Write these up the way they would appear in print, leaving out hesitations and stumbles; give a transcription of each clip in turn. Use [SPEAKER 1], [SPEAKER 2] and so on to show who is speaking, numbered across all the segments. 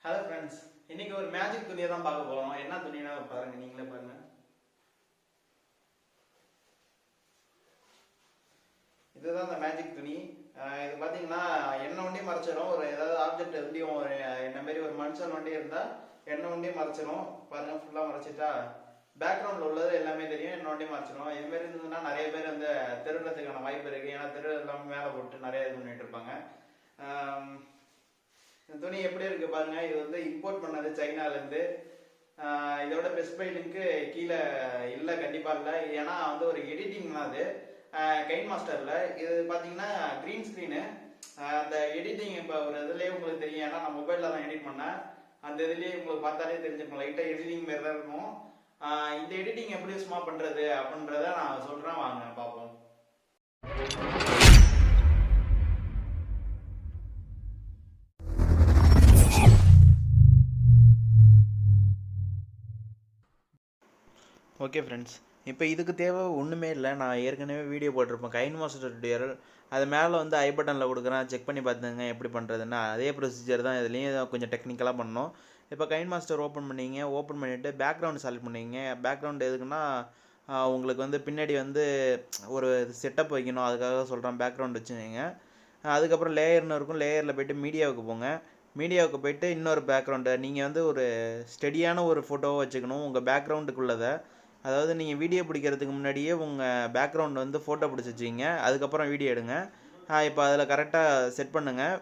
[SPEAKER 1] Hello friends, இன்னைக்கு ஒரு magic துணியை தான் பார்க்க போறோம். என்ன துணினா பாருங்க, நீங்களே பாருங்க. இதுதான் அந்த மேஜிக் துணி. இது பார்த்தீங்கன்னா எண்ணெய் ஒண்டி மறைச்சிடும். ஒரு ஏதாவது ஆப்ஜெக்ட் எப்படியும் ஒரு என்ன மாரி ஒரு மனுஷன் ஒண்டி இருந்தா எண்ணெய் ஒண்டி மறைச்சிடும். பாருங்க, ஃபுல்லா மறைச்சிட்டா பேக்ரவுண்ட்ல உள்ளது எல்லாமே தெரியும். எண்ணெய் ஒண்டி மறைச்சிடும். இது மாதிரி இருந்ததுன்னா நிறைய பேர் வந்து திருடுறதுக்கான வாய்ப்பு இருக்கு. ஏன்னா திருடு எல்லாமே மேலே போட்டு நிறைய இது பண்ணிட்டு இருப்பாங்க. இந்த துணி எப்படி இருக்கு பாருங்க. இது வந்து இம்போர்ட் பண்ணது சைனால இருந்து. இதோட பெஸ்ட் பை லிங்க் கீழே இல்லை, கண்டிப்பா இல்லை. ஏன்னா வந்து ஒரு எடிட்டிங் தான் அது. கைன் மாஸ்டர்ல இது பாத்தீங்கன்னா கிரீன் ஸ்கிரீனு. அந்த எடிட்டிங் இப்போ ஒரு இதுலயே உங்களுக்கு தெரியும். ஏன்னா நான் மொபைல்ல தான் எடிட் பண்ணேன். அந்த இதுலயே உங்களுக்கு பார்த்தாலே தெரிஞ்சுக்கணும், லைட்டா எடிட்டிங் மாரி தான் இருக்கும். இந்த எடிட்டிங் எப்படி சும்மா பண்றது அப்படின்றத நான் சொல்றேன், வாங்க பார்ப்போம். ஓகே ஃப்ரெண்ட்ஸ், இப்போ இதுக்கு தேவை ஒன்றுமே இல்லை. நான் ஏற்கனவே வீடியோ போட்டிருப்பேன் கைன் மாஸ்டர் டுட்டோரியல். அது மேலே வந்து ஐ பட்டனில் கொடுக்குறேன், செக் பண்ணி பார்த்துங்க எப்படி பண்ணுறதுன்னா. அதே ப்ரொசீஜர் தான் இதுலேயும், கொஞ்சம் டெக்னிக்கலாக பண்ணணும். இப்போ கைன் மாஸ்டர் ஓப்பன் பண்ணிங்க. ஓப்பன் பண்ணிவிட்டு பேக்ரவுண்ட் செலக்ட் பண்ணிங்க. பேக்ரவுண்ட் எதுக்குன்னா உங்களுக்கு வந்து பின்னாடி வந்து ஒரு செட்டப் வைக்கணும், அதுக்காக சொல்கிறேன். பேக்ரவுண்ட் வச்சுங்க. அதுக்கப்புறம் லேயர்னு இருக்கும். லேயரில் போய்ட்டு மீடியாவுக்கு போங்க. மீடியாவுக்கு போய்ட்டு இன்னொரு பேக்ரவுண்டை நீங்கள் வந்து ஒரு ஸ்டெடியான ஒரு ஃபோட்டோவை வச்சுக்கணும் உங்கள் பேக்ரவுண்டுக்குள்ளதை. அதாவது நீங்கள் வீடியோ பிடிக்கிறதுக்கு முன்னாடியே உங்கள் பேக்ரவுண்ட் வந்து ஃபோட்டோ பிடிச்சி வச்சுக்கிங்க. அதுக்கப்புறம் வீடியோ எடுங்க. இப்போ அதில் கரெக்டாக செட் பண்ணுங்கள்.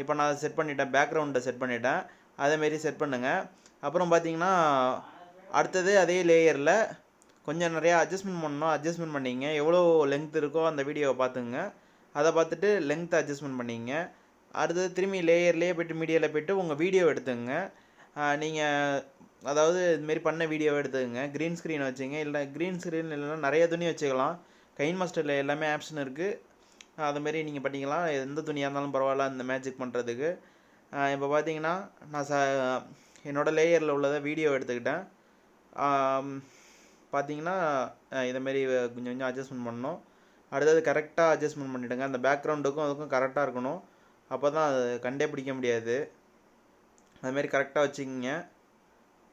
[SPEAKER 1] இப்போ நான் செட் பண்ணிட்டேன், பேக்ரவுண்டை செட் பண்ணிட்டேன். அதேமாரி செட் பண்ணுங்கள். அப்புறம் பார்த்தீங்கன்னா அடுத்தது அதே லேயரில் கொஞ்சம் நிறையா அட்ஜஸ்ட்மெண்ட் பண்ணணும். அட்ஜஸ்ட்மெண்ட் பண்ணிங்க. எவ்வளோ லென்த் இருக்கோ அந்த வீடியோவை பார்த்துங்க. அதை பார்த்துட்டு லென்த்தை அட்ஜஸ்ட்மெண்ட் பண்ணிங்க. அடுத்தது திரும்பி லேயர்லேயே போய்ட்டு மீடியாவில் போய்ட்டு உங்கள் வீடியோ எடுத்துங்க. நீங்கள் அதாவது இதுமாரி பண்ண வீடியோவை எடுத்துக்கங்க. க்ரீன் ஸ்க்ரீன் வச்சுங்க. இல்லை க்ரீன் ஸ்க்ரீன் இல்லைன்னா நிறைய துணி வச்சுக்கலாம். கைன் மாஸ்டரில் எல்லாமே ஆப்ஷன் இருக்குது. அதுமாரி நீங்கள் பண்ணிக்கலாம். எந்த துணியாக இருந்தாலும் பரவாயில்ல இந்த மேஜிக் பண்ணுறதுக்கு. இப்போ பார்த்தீங்கன்னா நான் என்னோடய லேயரில் உள்ளதை வீடியோ எடுத்துக்கிட்டேன். பார்த்தீங்கன்னா இதேமாரி கொஞ்சம் கொஞ்சம் அட்ஜஸ்ட்மெண்ட் பண்ணணும். அடுத்தது கரெக்டாக அட்ஜஸ்ட்மெண்ட் பண்ணிவிடுங்க. அந்த பேக்ரவுண்டுக்கும் அதுக்கும் கரெக்டாக இருக்கணும். அப்போ தான் அது கண்டே பிடிக்க முடியாது. அதுமாரி கரெக்டாக வச்சுக்கிங்க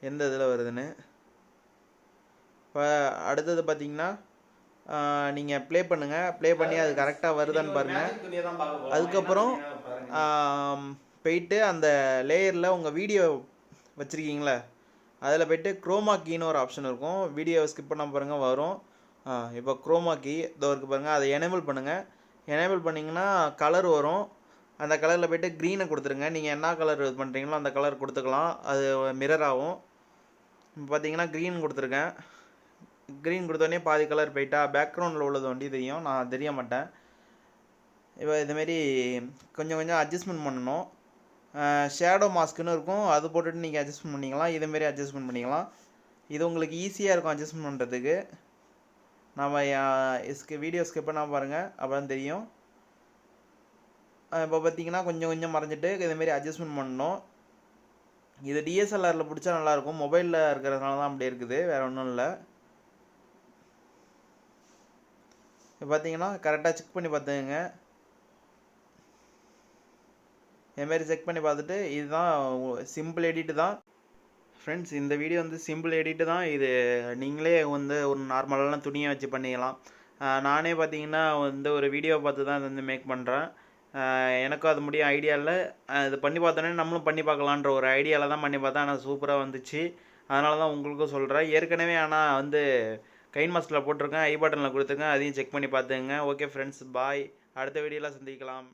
[SPEAKER 1] எந்த இதில் வருதுன்னு. இப்போ அடுத்தது பார்த்தீங்கன்னா நீங்கள் ப்ளே பண்ணுங்கள். ப்ளே பண்ணி அது கரெக்டாக வருதான்னு பாருங்கள். அதுக்கப்புறம் போயிட்டு அந்த லேயரில் உங்கள் வீடியோ வச்சுருக்கீங்களே அதில் போய்ட்டு குரோமா கீன்னு ஒரு ஆப்ஷன் இருக்கும். வீடியோவை ஸ்கிப் பண்ண பாருங்கள், வரும். இப்போ குரோமா கீ இதோ இருக்குது பாருங்கள். அதை எனேபிள் பண்ணுங்கள். எனேபிள் பண்ணிங்கன்னா கலர் வரும். அந்த கலரில் போய்ட்டு க்ரீனை கொடுத்துருங்க. நீங்கள் என்ன கலர் இது பண்ணுறீங்களோ அந்த கலர் கொடுத்துக்கலாம். அது மிரர் ஆகும். இப்போ பார்த்தீங்கன்னா க்ரீன் கொடுத்துருக்கேன். க்ரீன் கொடுத்தோடனே பாதி கலர் போயிட்டா. பேக்ரவுண்டில் உள்ளது வண்டி தெரியும், நான் தெரிய மாட்டேன். இப்போ இதுமாரி கொஞ்சம் கொஞ்சம் அட்ஜஸ்ட்மெண்ட் பண்ணணும். ஷேடோ மாஸ்க்குன்னு இருக்கும், அது போட்டுட்டு நீங்கள் அட்ஜஸ்ட்மெண்ட் பண்ணிக்கலாம். இதேமாரி அட்ஜஸ்ட்மெண்ட் பண்ணிக்கலாம். இது உங்களுக்கு ஈஸியாக இருக்கும் அட்ஜஸ்ட்மெண்ட் பண்ணுறதுக்கு. நம்ம வீடியோ ஸ்கிப் பண்ணால் பாருங்கள், அப்போ தான் தெரியும். இப்போ பார்த்தீங்கன்னா கொஞ்சம் கொஞ்சம் மறைஞ்சிட்டு இதேமாரி அட்ஜஸ்ட்மெண்ட் பண்ணணும். இது டிஎஸ்எல்ஆரில் பிடிச்சா நல்லாயிருக்கும். மொபைலில் இருக்கிறதுனால தான் அப்படி இருக்குது, வேறு ஒன்றும் இல்லை. இப்போ பார்த்தீங்கன்னா கரெக்டாக செக் பண்ணி பார்த்துங்க. இதுமாரி செக் பண்ணி பார்த்துட்டு இதுதான் சிம்பிள் எடிட்டு தான் ஃப்ரெண்ட்ஸ். இந்த வீடியோ வந்து சிம்பிள் எடிட்டு தான். இது நீங்களே வந்து ஒரு நார்மலான துணியை வச்சு பண்ணிக்கலாம். நானே பார்த்தீங்கன்னா வந்து ஒரு வீடியோ பார்த்து தான் இது வந்து மேக் பண்ணுறேன். எனக்கும் அது முடியும் ஐடியா இல்லை. இது பண்ணி பார்த்தோன்னே நம்மளும் பண்ணி பார்க்கலான்ற ஒரு ஐடியாவில் தான் பண்ணி பார்த்தேன். ஆனால் சூப்பராக வந்துச்சு. அதனால தான் உங்களுக்கும் சொல்கிறேன். ஏற்கனவே ஆனால் வந்து கைன் மாஸ்டரில் போட்டிருக்கேன், ஐ பட்டனில் கொடுத்துருக்கேன். அதையும் செக் பண்ணி பார்த்துங்க. ஓகே ஃப்ரெண்ட்ஸ், பாய். அடுத்த வீடியோவில் சந்திக்கலாம்.